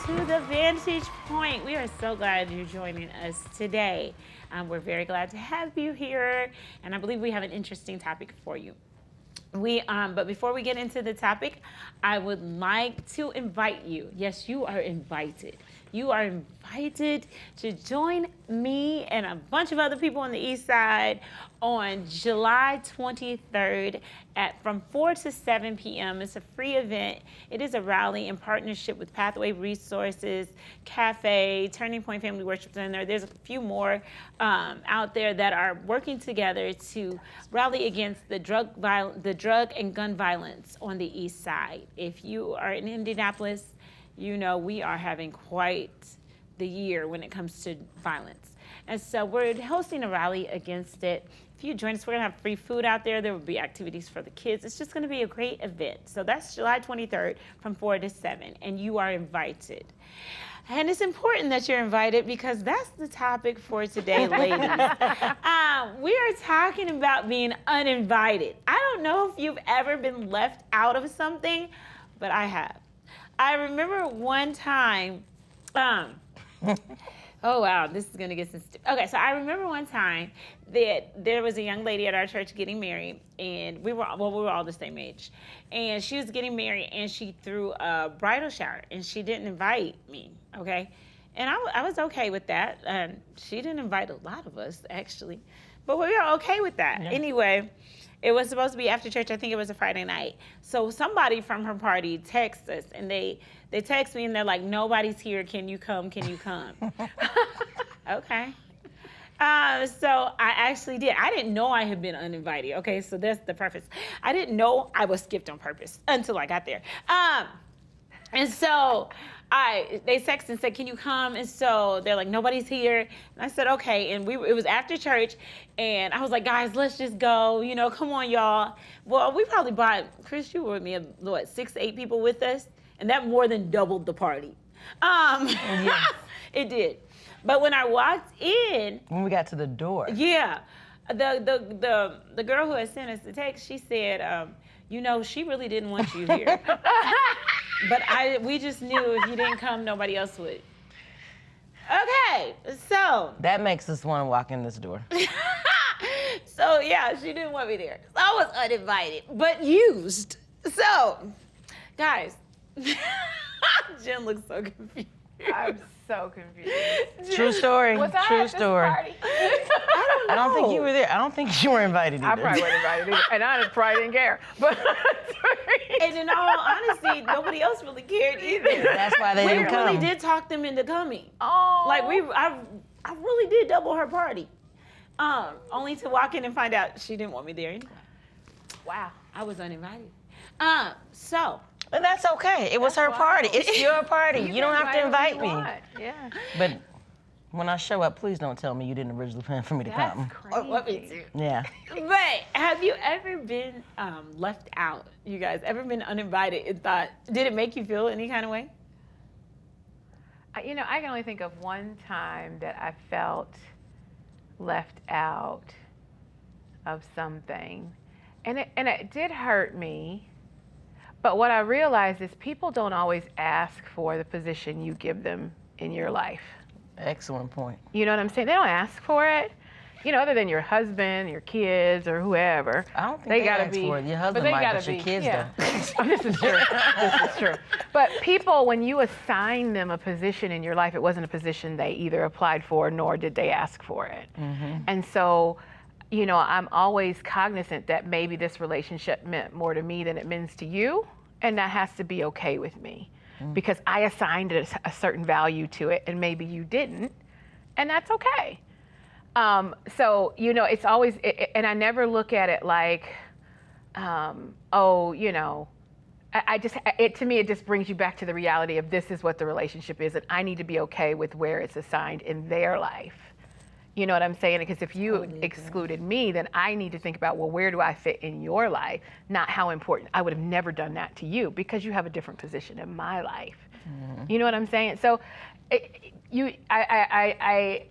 to the Vantage Point. We are so glad you're joining us today. We're very glad to have you here, and I believe we have an interesting topic for you. But before we get into the topic, I would like to invite you. Yes, you are invited. You are invited to join me and a bunch of other people on the East Side on July 23rd from 4 to 7 p.m. It's a free event. It is a rally in partnership with Pathway Resources, Cafe, Turning Point Family Worship Center. There's a few more out there that are working together to rally against the drug and gun violence on the East Side. If you are in Indianapolis, you know we are having quite the year when it comes to violence. And so we're hosting a rally against it. If you join us, we're gonna have free food out there. There will be activities for the kids. It's just gonna be a great event. So that's July 23rd from 4 to 7, and you are invited. And it's important that you're invited because that's the topic for today, ladies. We are talking about being uninvited. I don't know if you've ever been left out of something, but I have. I remember one time, oh wow, this is gonna get some okay, so I remember one time that there was a young lady at our church getting married, and we were all the same age. And she was getting married, and she threw a bridal shower, and she didn't invite me, okay? And I was okay with that. She didn't invite a lot of us, actually, but we were okay with that. Yeah. Anyway, it was supposed to be after church. I think it was a Friday night. So somebody from her party texts us, and they text me, and they're like, nobody's here. Can you come? Can you come? Okay. So I actually did. I didn't know I had been uninvited. Okay, so that's the preface. I didn't know I was skipped on purpose until I got there. And so they texted and said, can you come? And so they're like, nobody's here. And I said, okay. And it was after church, and I was like, guys, let's just go. You know, come on, y'all. Well, we probably brought, Chris, you were with me, 6 to 8 people with us, and that more than doubled the party. Yes. It did. But when I walked in, when we got to the door, yeah, the girl who had sent us the text, she said, you know, she really didn't want you here. But we just knew if you didn't come, nobody else would. Okay, so. That makes us want to walk in this door. So yeah, she didn't want me there. So I was uninvited, but used. So, guys, Jen looks so confused. I'm so confused. True story. Was I True at this story. party? I don't think you were there. I don't think you were invited either. I probably wasn't invited either, and I probably didn't care. But and in all honesty, nobody else really cared either. That's why they didn't come. We really did talk them into coming. Oh. Like I really did double her party. Only to walk in and find out she didn't want me there anyway. Wow. I was uninvited. And that's okay. It was her party. It's your party. You don't have to invite me. Yeah. But when I show up, please don't tell me you didn't originally plan for me to come. That's crazy. Yeah. But have you ever been left out? You guys ever been uninvited and thought, did it make you feel any kind of way? You know, I can only think of one time that I felt left out of something, and it did hurt me. But what I realized is people don't always ask for the position you give them in your life. Excellent point. You know what I'm saying? They don't ask for it. You know, other than your husband, your kids, or whoever. I don't think they gotta ask be, for it. Your husband might, but your kids don't. This is true. This is true. But people, when you assign them a position in your life, it wasn't a position they either applied for nor did they ask for it. Mm-hmm. And so, you know, I'm always cognizant that maybe this relationship meant more to me than it means to you, and that has to be okay with me because I assigned a certain value to it, and maybe you didn't, and that's okay. So, you know, it's always, and I never look at it like, oh, you know, to me, it just brings you back to the reality of this is what the relationship is, and I need to be okay with where it's assigned in their life. You know what I'm saying? Because if you excluded me, then I need to think about, well, where do I fit in your life? Not how important. I would have never done that to you because you have a different position in my life. Mm-hmm. You know what I'm saying? So I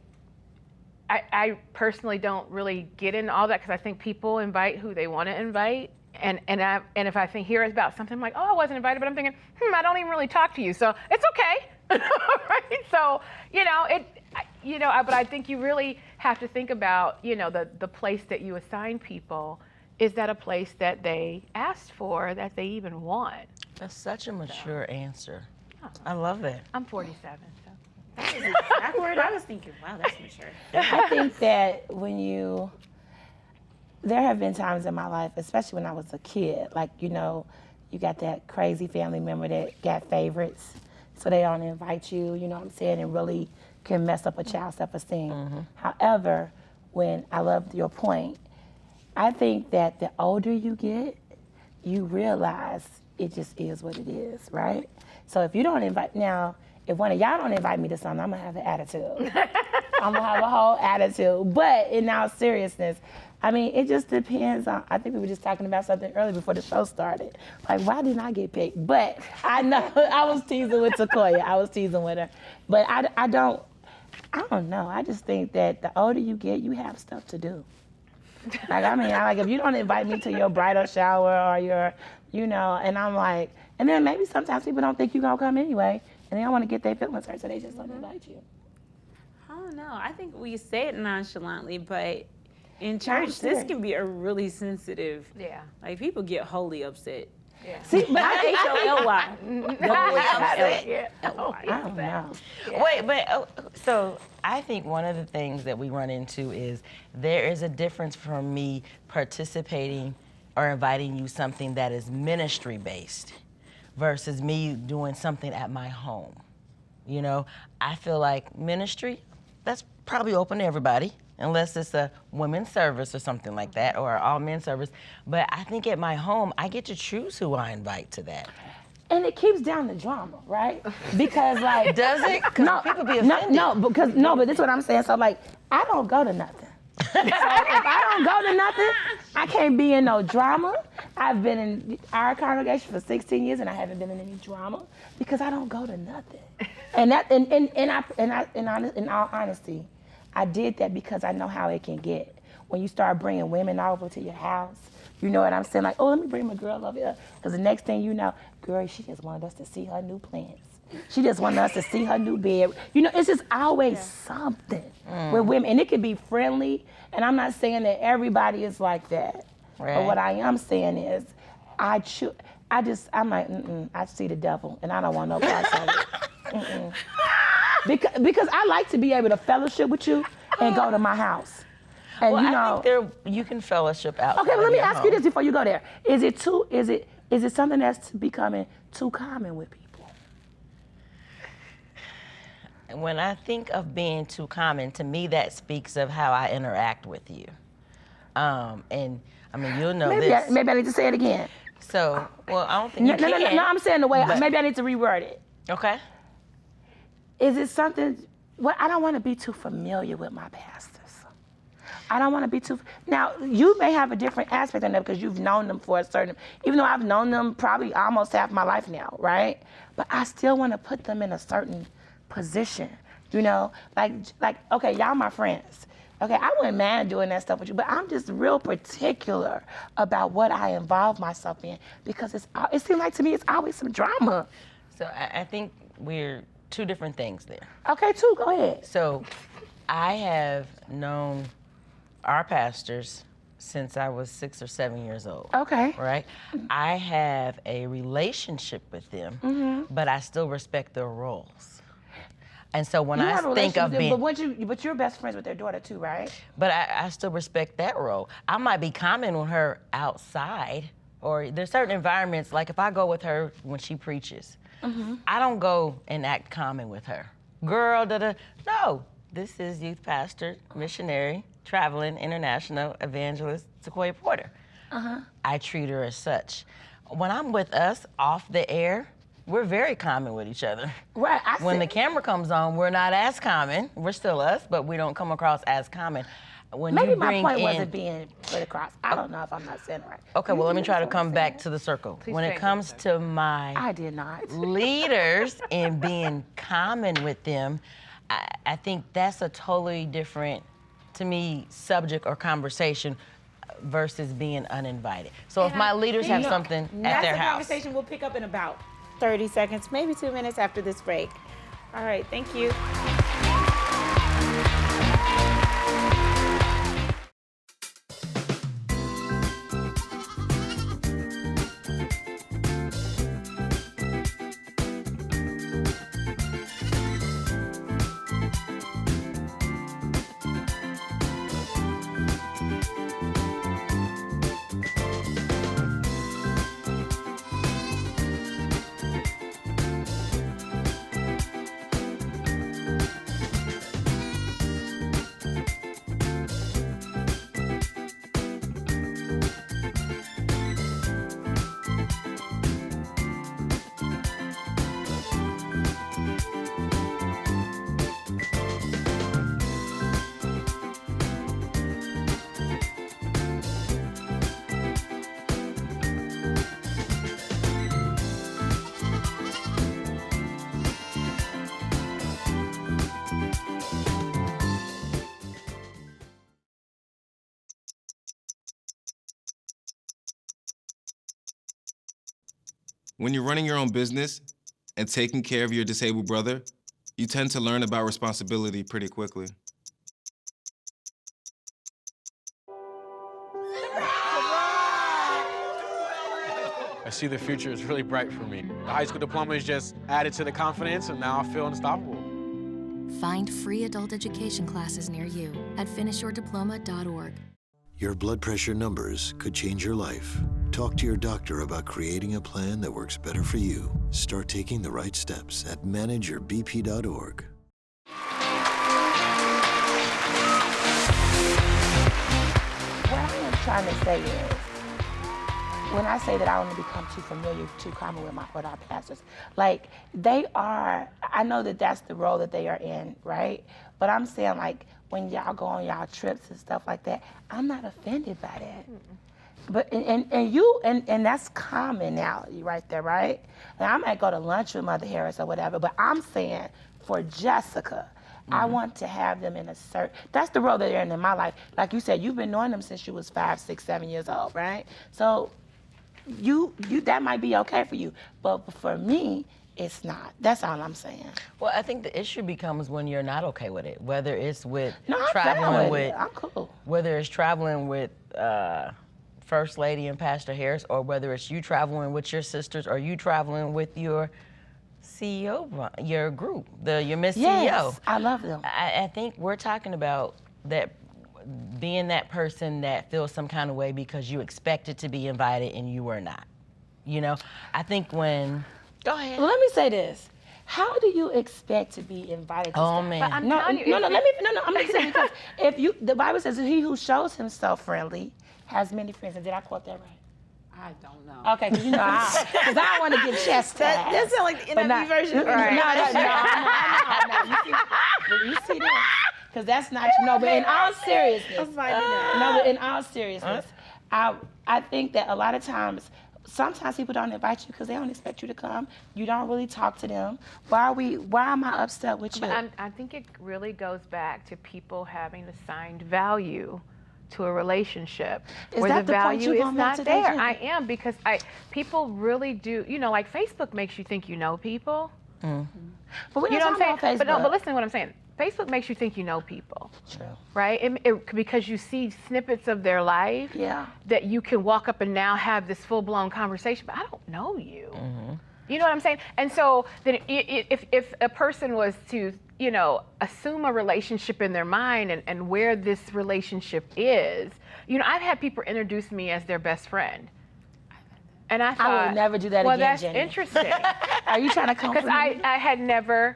personally don't really get into all that because I think people invite who they want to invite. And if I hear about something, I'm like, oh, I wasn't invited, but I'm thinking, I don't even really talk to you. So it's okay. Right? So, but I think you really have to think about, the place that you assign people. Is that a place that they asked for, that they even want? That's such a mature answer. I love it. I'm 47, so. That is the exact word I was thinking. Wow, that's mature. I think that there have been times in my life, especially when I was a kid, like, you got that crazy family member that got favorites, so they don't invite you, you know what I'm saying, and really can mess up a child's self-esteem. Mm-hmm. However, when I love your point, I think that the older you get, you realize it just is what it is, right? So if you don't invite, now, if one of y'all don't invite me to something, I'm gonna have an attitude. I'm gonna have a whole attitude. But in all seriousness, I mean, it just depends on, I think we were just talking about something earlier before the show started. Like, why didn't I get picked? But I know, I was teasing with Sequoia. I was teasing with her. But I don't know. I just think that the older you get, you have stuff to do. Like, I mean, if you don't invite me to your bridal shower or your, and I'm like, and then maybe sometimes people don't think you're gonna come anyway, and they don't want to get their feelings hurt, so they just don't invite you. I don't know. I think we say it nonchalantly, but in church, this can be a really sensitive. Yeah. Like, people get wholly upset. Yeah. See, but H-O-L-Y. I don't know. Yeah. Wait, but so I think one of the things that we run into is there is a difference from me participating or inviting you something that is ministry based versus me doing something at my home. I feel like ministry, that's probably open to everybody, unless it's a women's service or something like that, or all men's service. But I think at my home, I get to choose who I invite to that. And it keeps down the drama, right? Because like, does it? No, people be offended. But this is what I'm saying. So like, I don't go to nothing. So if I don't go to nothing, I can't be in no drama. I've been in our congregation for 16 years and I haven't been in any drama because I don't go to nothing. And that, in all honesty, I did that because I know how it can get. When you start bringing women over to your house, you know what I'm saying? Like, oh, let me bring my girl over here. Because the next thing you know, girl, she just wanted us to see her new plants. She just wanted us to see her new bed. It's just always something with women. And it can be friendly. And I'm not saying that everybody is like that. Right. But what I am saying is, I'm like, I see the devil. And I don't want no parts of it. Because I like to be able to fellowship with you and go to my house. And I think you can fellowship out. Okay, well, let me ask you this before you go there. Is it something that's becoming too common with people? When I think of being too common, to me that speaks of how I interact with you. And I mean, you'll know this. Maybe I need to say it again. So, well, I don't think you can. No, I'm saying the way, maybe I need to reword it. Okay. Is it something, I don't want to be too familiar with my pastors. I don't want to be too, now you may have a different aspect on that because you've known them for a certain, even though I've known them probably almost half my life now, right? But I still want to put them in a certain position, like, okay, y'all my friends. Okay, I wouldn't mind doing that stuff with you, but I'm just real particular about what I involve myself in because it seems like to me it's always some drama. So I think we're two different things there. Okay, two, go ahead. So I have known our pastors since I was 6 or 7 years old. Okay. Right? I have a relationship with them, but I still respect their roles. And so when I think of being... But you're best friends with their daughter too, right? But I still respect that role. I might be common with her outside, or there's certain environments, like if I go with her when she preaches, I don't go and act common with her. Girl, no. This is youth pastor, missionary, traveling, international evangelist, Sequoia Porter. I treat her as such. When I'm with us off the air, we're very common with each other. Right. When the camera comes on, we're not as common. We're still us, but we don't come across as common. When Maybe you my bring point in, wasn't being put across. I don't know if I'm not saying it right. Okay, well, let me try to come back to the circle. When it comes to my I did not. leaders and being common with them, I think that's a totally different, to me, subject or conversation versus being uninvited. So if my leaders have something at their That's a house. conversation we'll pick up in about 30 seconds, maybe 2 minutes after this break. All right, thank you. When you're running your own business and taking care of your disabled brother, you tend to learn about responsibility pretty quickly. I see the future is really bright for me. The high school diploma is just added to the confidence, and now I feel unstoppable. Find free adult education classes near you at finishyourdiploma.org. Your blood pressure numbers could change your life. Talk to your doctor about creating a plan that works better for you. Start taking the right steps at manageyourbp.org. What I am trying to say is, when I say that I want to become too familiar, too common with our pastors, like they are, I know that that's the role that they are in, right? But I'm saying like when y'all go on y'all trips and stuff like that, I'm not offended by that. But and that's commonality right there, right? And I might go to lunch with Mother Harris or whatever, but I'm saying for Jessica, I want to have them in a certain, that's the role that they're in my life. Like you said, you've been knowing them since you was 5, 6, 7 years old, right? So you that might be okay for you, but for me, it's not. That's all I'm saying. Well, I think the issue becomes when you're not okay with it, whether it's with No, I'm traveling fine with with, it. I'm cool. whether it's traveling with First Lady and Pastor Harris, or whether it's you traveling with your sisters, or you traveling with your CEO, your group, your Miss Yes, CEO. I love them. I think we're talking about that being that person that feels some kind of way because you expected to be invited and you were not. You know, I think when. Go ahead. Well, let me say this. How do you expect to be invited to Oh stuff? man. But I'm No, telling you, no, if you- I'm just saying because the Bible says he who shows himself friendly has many friends. And did I quote that right? I don't know. Okay, because you know, because I don't want to get chastised. That sounds like the But NIV version. No. You see this? Because that's not, no, but in all seriousness, in all seriousness, I think that a lot of times, sometimes people don't invite you because they don't expect you to come. You don't really talk to them. Why am I upset with you? But I think it really goes back to people having assigned value to a relationship Is where that the the point value you is gonna make not today, there. Jenny? I am, because people really do, like Facebook makes you think you know people. But we're You not know what I'm talking saying? about Facebook. But listen to what I'm saying. Facebook makes you think you know people. True. Right? Because you see snippets of their life Yeah. that you can walk up and now have this full-blown conversation, but I don't know you. You know what I'm saying? And so then if a person was to, assume a relationship in their mind and where this relationship is, I've had people introduce me as their best friend. And I thought, I would never do that well, again, that's Jenny. interesting. Are you trying to come Because for me? I had never,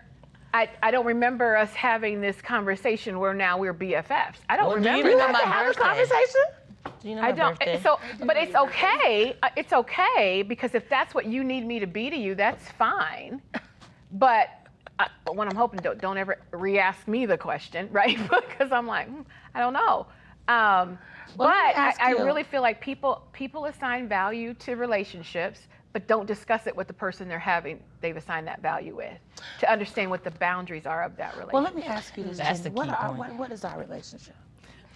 I don't remember us having this conversation where now we're BFFs. I don't Well, do you remember remember that. my Have a birthday? conversation? Do you know I my don't. birthday? But it's okay. It's okay because if that's what you need me to be to you, that's fine. But when I'm hoping, don't ever re-ask me the question, right? Because I'm like, I don't know. Well, let me But ask I you. really feel like people assign value to relationships, but don't discuss it with the person they've assigned that value with, to understand what the boundaries are of that relationship. Well, let me ask you this, That's Jenny. the key point. What is our relationship?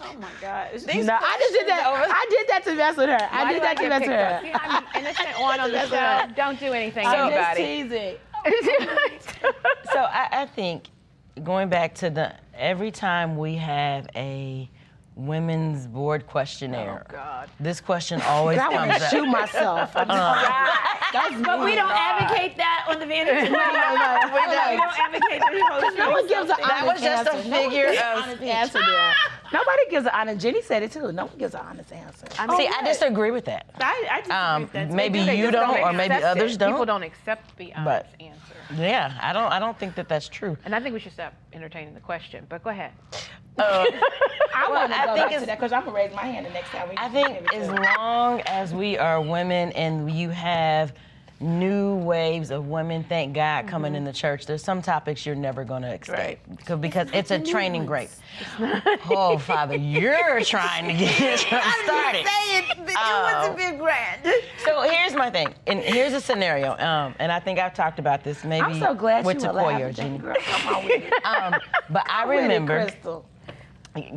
Oh my gosh. No, I just did that. I did that to mess with her. I did that to mess with her. See, I'm the innocent one on the show. Don't do anything, I'm just anybody. teasing. So I think going back to every time we have a women's board questionnaire, Oh, God. this question always I want comes to up. shoot myself. That's But we don't advocate that on the Vanity. We don't advocate that. No one gives an That honest was just a answer. No one figure gives an of honest speech. answer there. Nobody gives an honest. Jenny said it too. No one gives an honest answer. See, I disagree with that. I disagree with that. Maybe They you just don't, or maybe accept others it. don't. People don't accept the honest But- answer. Yeah, I don't think that that's true. And I think we should stop entertaining the question, but go ahead. I want to I go think back to it's- that because I'm gonna raise my hand the next time we. I think as long as we are women and you have new waves of women, thank God, coming in the church, there's some topics you're never going to escape because it's a training grape. Oh, Father, you're trying to get it started. It wasn't been grand. So here's my thing, and here's a scenario, and I think I've talked about this maybe I'm so glad with you Takoya or allowed Jenny. Girl, come on with it. But I With it, remember Crystal.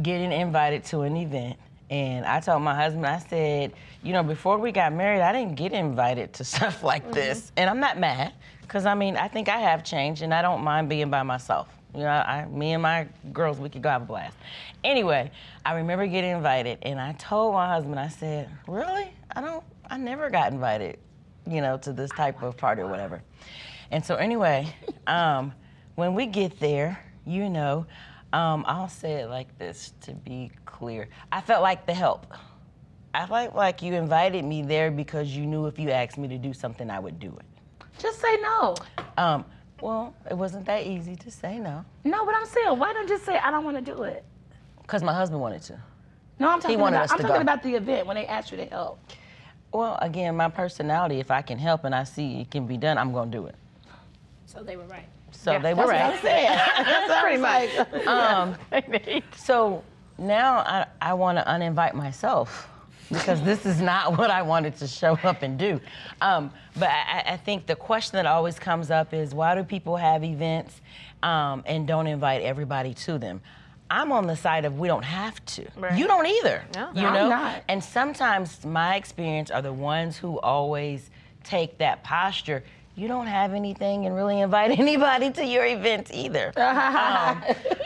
getting invited to an event, and I told my husband, I said, you know, before we got married, I didn't get invited to stuff like this. And I'm not mad, because I mean, I think I have changed, and I don't mind being by myself. You know, me and my girls, we could go have a blast. Anyway, I remember getting invited, and I told my husband, I said, really? I never got invited, you know, to this type of party or whatever. And so anyway, when we get there, you know, I'll say it like this to be clear. I felt like the help. I felt like you invited me there because you knew if you asked me to do something, I would do it. Just say no. Well, it wasn't that easy to say no. No, but I'm saying, why don't you say I don't want to do it? Because my husband wanted to. No, I'm talking wanted about. us I'm to talking go. about the event when they asked you to help. Well, again, my personality, if I can help and I see it can be done, I'm going to do it. So they were right. So they were That's right. what I'm saying. That's pretty much. So now I want to uninvite myself because this is not what I wanted to show up and do. But I think the question that always comes up is, why do people have events and don't invite everybody to them? I'm on the side of we don't have to. Right. You don't either. No. You I'm know? not. And sometimes my experience are the ones who always take that posture. You don't have anything and really invite anybody to your events either.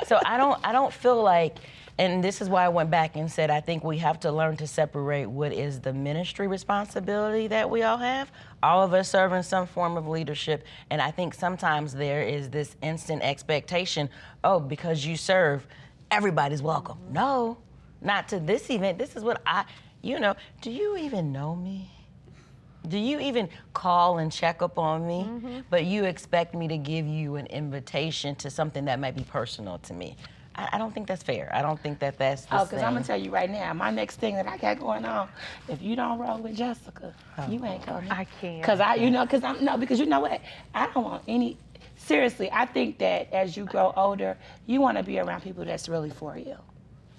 So I don't feel like, and this is why I went back and said I think we have to learn to separate what is the ministry responsibility that we all have. All of us serve in some form of leadership, and I think sometimes there is this instant expectation, oh, because you serve, everybody's welcome. No, not to this event. This is what you know, do you even know me? Do you even call and check up on me? But you expect me to give you an invitation to something that might be personal to me. I don't think that's fair. I don't think that that's the Oh, because I'm same. going to tell you right now, my next thing that I got going on, if you don't roll with Jessica, you ain't coming. I can't. Because you know what? I don't want any, seriously, I think that as you grow older, you want to be around people that's really for you.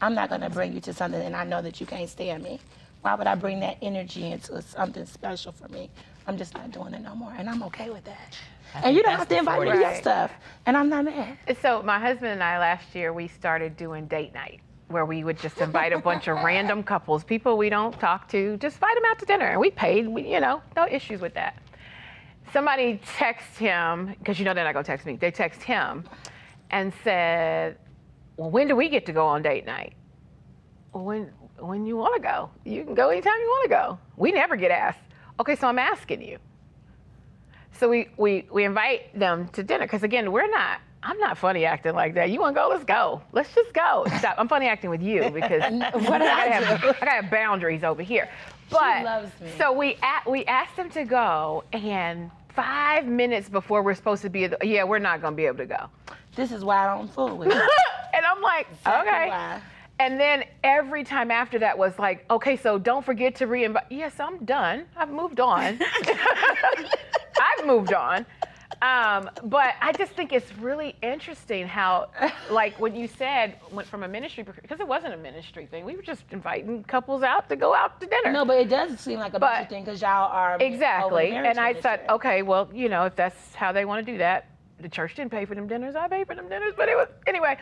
I'm not going to bring you to something and I know that you can't stand me. Why would I bring that energy into something special for me? I'm just not doing it no more, and I'm okay with that. And you don't have to invite me to your stuff, and I'm not mad. So my husband and I last year, we started doing date night where we would just invite a bunch of random couples, people we don't talk to, just invite them out to dinner. And we paid, no issues with that. Somebody texted him, because you know they're not gonna text me, they text him and said, well, when do we get to go on date night? Well, when you wanna go. You can go anytime you wanna go. We never get asked. Okay, so I'm asking you. So we invite them to dinner, because again, I'm not funny acting like that. You want to go? Let's go. Let's just go. Stop. I'm funny acting with you because I gotta have boundaries over here. But She loves me. so we asked them to go, and 5 minutes before we're supposed to be, we're not gonna be able to go. This is why I don't fool with you. And I'm like, Exactly okay. why. And then every time after that was like, okay, so don't forget to re-invite. Yes, I'm done. I've moved on. I've moved on. But I just think it's really interesting how, like when you said, went from a ministry, because it wasn't a ministry thing. We were just inviting couples out to go out to dinner. No, but it does seem like a budget thing because y'all are Exactly. over marriage And I thought, ministry. okay, well, if that's how they want to do that, the church didn't pay for them dinners. I paid for them dinners, but it was, anyway.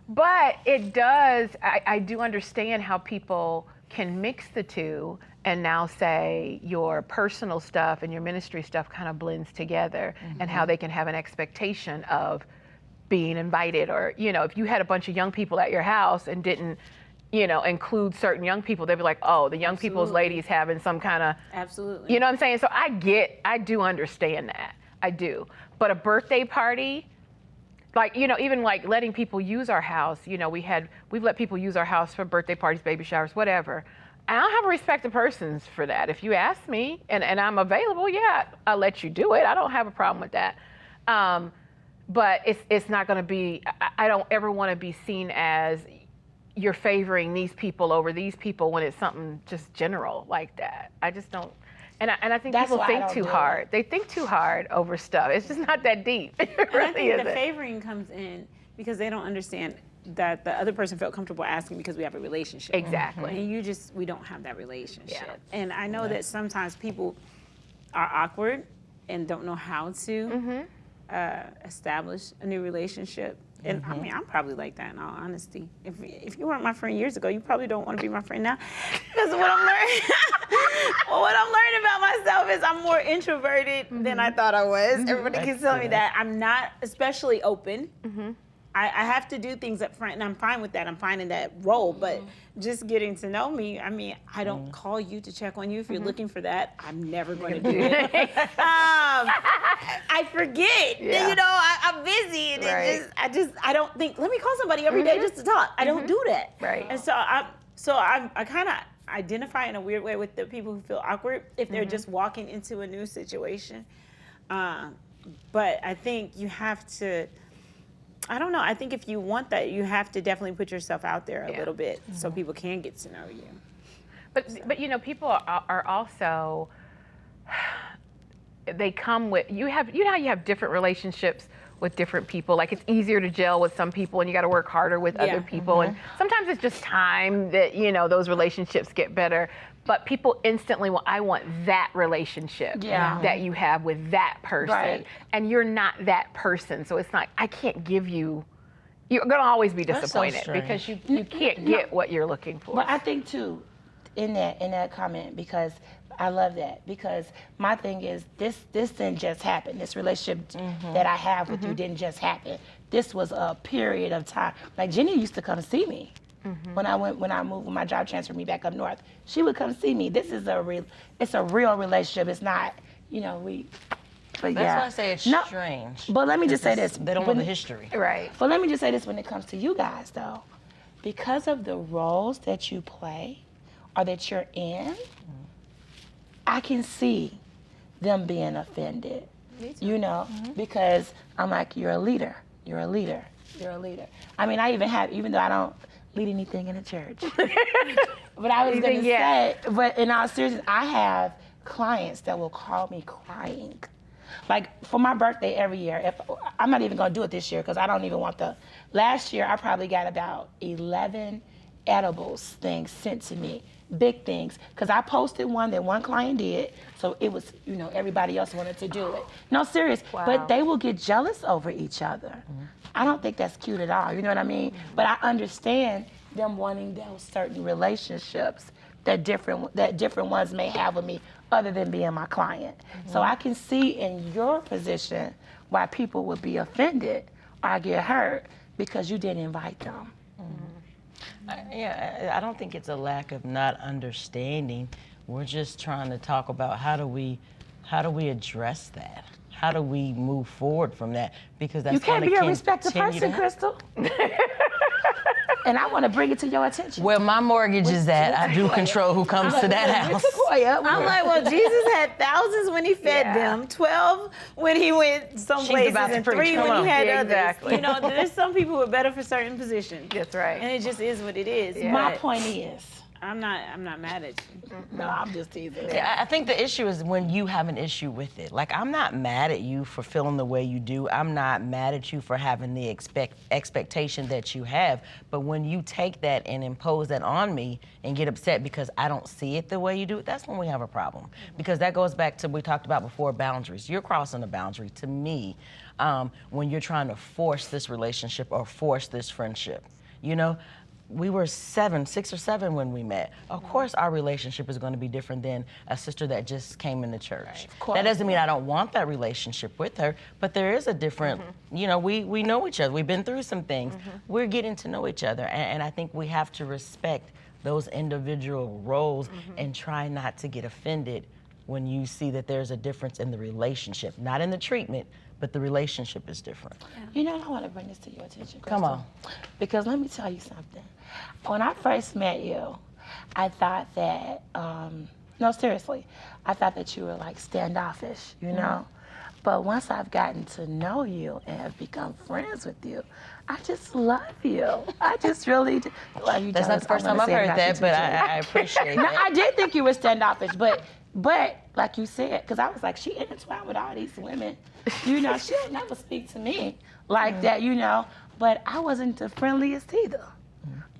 But it does, I do understand how people can mix the two and now say your personal stuff and your ministry stuff kind of blends together, and how they can have an expectation of being invited. Or, you know, if you had a bunch of young people at your house and didn't, you know, include certain young people, they'd be like, oh, the young people's lady's having some kind of, Absolutely. you know what I'm saying? So I do understand that. I do. But a birthday party, like, you know, even like letting people use our house, you know, we've let people use our house for birthday parties, baby showers, whatever. I don't have a respect of persons for that. If you ask me and I'm available, yeah, I'll let you do it. I don't have a problem with that. But it's not going to be, I don't ever want to be seen as you're favoring these people over these people when it's something just general like that. I just don't. And I think That's people why I think don't too do it. hard. They think too hard over stuff. It's just not that deep. It And I really think isn't. the favoring comes in because they don't understand that the other person felt comfortable asking because we have a relationship. Exactly. And we don't have that relationship. Yeah. And I know that sometimes people are awkward and don't know how to establish a new relationship. And I mean, I'm probably like that in all honesty. If you weren't my friend years ago, you probably don't want to be my friend now. Because what I'm learning, what I'm learning about myself is I'm more introverted than I thought I was. Everybody keeps telling me that. I'm not especially open. I have to do things up front, and I'm fine with that. I'm fine in that role, but just getting to know me, I mean, I don't call you to check on you. If you're looking for that, I'm never going to do it. I forget. Yeah. You know, I'm busy, and Right. I don't think, let me call somebody every day just to talk. I don't do that. Right. And so I kind of identify in a weird way with the people who feel awkward if they're just walking into a new situation. But I think you have to, I don't know. I think if you want that, you have to definitely put yourself out there a little bit so people can get to know you. But you know, people are also, they come with, you know how you have different relationships with different people. Like, it's easier to gel with some people and you got to work harder with other people. And sometimes it's just time that, you know, those relationships get better. But people instantly I want that relationship that you have with that person. Right. And you're not that person. So it's not, I can't give you, you're going to always be That's so disappointed because strange. you can't get what you're looking for. But I think too, in that comment, because I love that, because my thing is this didn't just happen. This relationship that I have with you didn't just happen. This was a period of time. Like, Jenny used to come see me when I moved, when my job transferred me back up north. She would come see me. This is it's a real relationship. It's not, you know, but That's yeah. why I say it's No, strange. But let me just say Because this. They don't know When- the history. Right. But let me just say this when it comes to you guys, though. Because of the roles that you play or that you're in, I can see them being offended. You know, because I'm like, you're a leader. You're a leader. You're a leader. I mean, even though I don't lead anything in the church, but I was going to say, but in all seriousness, I have clients that will call me crying. Like, for my birthday every year, I'm not even going to do it this year because I don't even want last year I probably got about 11 edibles things sent to me, big things, because I posted one that one client did, so it was, you know, everybody else wanted to do it. No, serious, but they will get jealous over each other. I don't think that's cute at all, you know what I mean? But I understand them wanting those certain relationships that different ones may have with me other than being my client. So I can see in your position why people would be offended or get hurt because you didn't invite them. I don't think it's a lack of not understanding. We're just trying to talk about how do we address that? How do we move forward from that? Because that's You can't be a respected continue to person, happen. Crystal. And I want to bring it to your attention. Where my mortgage is at, I do control who comes to that house. I'm like, well, Jesus had thousands when he fed them, 12 when he went some She's places, about to and preach. 3 Come when on. he had Yeah, others. exactly. You know, there's some people who are better for certain positions. That's right. And it just is what it is. My But point is, I'm not mad at you. no, I'm just teasing. Yeah, I think the issue is when you have an issue with it. Like, I'm not mad at you for feeling the way you do. I'm not mad at you for having the expectation that you have. But when you take that and impose that on me and get upset because I don't see it the way you do, that's when we have a problem. Because that goes back to what we talked about before, boundaries. You're crossing a boundary to me when you're trying to force this relationship or force this friendship. You know, we were 6 or 7 when we met. Of course, our relationship is going to be different than a sister that just came into church. That doesn't mean I don't want that relationship with her, but there is a different, you know, we know each other. We've been through some things. We're getting to know each other, and I think we have to respect those individual roles and try not to get offended when you see that there's a difference in the relationship, not in the treatment, but the relationship is different. You know, I want to bring this to your attention, Crystal. Come on. Because let me tell you something. When I first met you, I thought that, no, seriously, I thought that you were like standoffish, you know? But once I've gotten to know you and have become friends with you, I just love you. I just really do. Well, you That's not the first time I've heard that, but I appreciate No, that. I did think you were standoffish, but like you said, because I was like, she intertwined with all these women. You know, she'll never speak to me like that, you know. But I wasn't the friendliest either.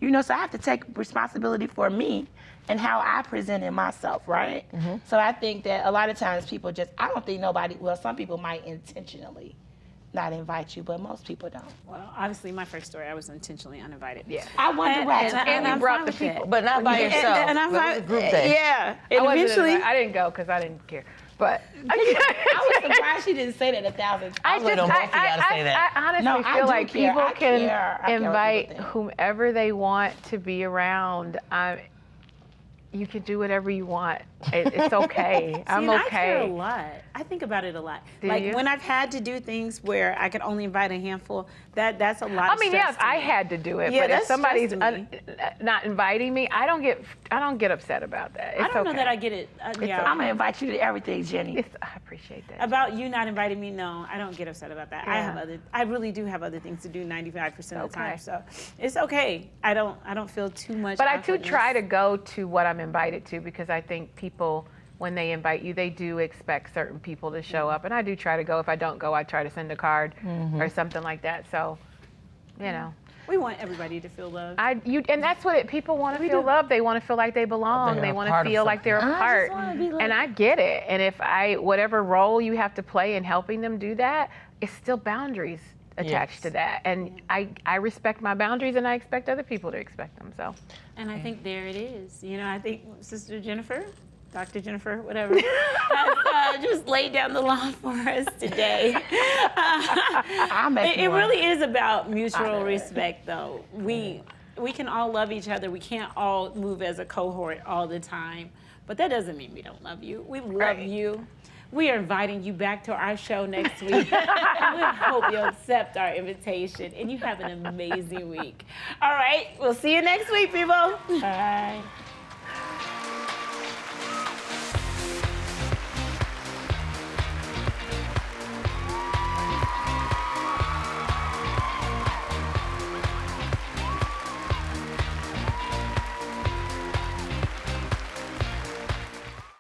You know, so I have to take responsibility for me and how I presented myself, right? So I think that a lot of times people just, I don't think nobody, well, some people might intentionally not invite you, but most people don't. Well, obviously, my first story, I was intentionally uninvited. Yeah. I wonder why. And you brought the people. But not by yourself. And I'm It was a group day. Yeah. I And wasn't eventually, invited. I didn't go because I didn't care. But I was surprised she didn't say that 1,000 times. I really don't want you to say that. I honestly No, I feel do like care. people I can care. I care what invite people think. whomever they want to be around. You can do whatever you want. It's okay. I'm See, and I care a okay. lot. I think about it a lot. Do like you? when I've had to do things where I could only invite a handful, that's a lot I of mean, stress yes, to I me. had to do it, Yeah, but if that's somebody's stress to me. not inviting me, I don't get upset about that. It's I don't know okay. that I get it. Yeah. I'm gonna invite you to everything, Jenny. I appreciate that. About you not inviting me, no, I don't get upset about that. Yeah. I really do have other things to do 95% of the time, Okay. so it's okay. I don't feel too much. But I do awkwardness. try to go to what I'm invited to because I think people, when they invite you, they do expect certain people to show up. And I do try to go. If I don't go, I try to send a card or something like that. So, you know. We want everybody to feel loved. And that's what people want to feel loved. They want to feel like they belong. They're They a want to part of feel like they're a something. I part. just wanna be loved. And I get it. And if whatever role you have to play in helping them do that, it's still boundaries attached to that. And I respect my boundaries and I expect other people to respect them. So. And I think there it is. You know, I think Sister Jennifer, Dr. Jennifer, whatever, has just laid down the law for us today. It really is about mutual respect, though. We can all love each other. We can't all move as a cohort all the time. But that doesn't mean we don't love you. We love you. We are inviting you back to our show next week. And we hope you'll accept our invitation and you have an amazing week. All right, we'll see you next week, people. All right.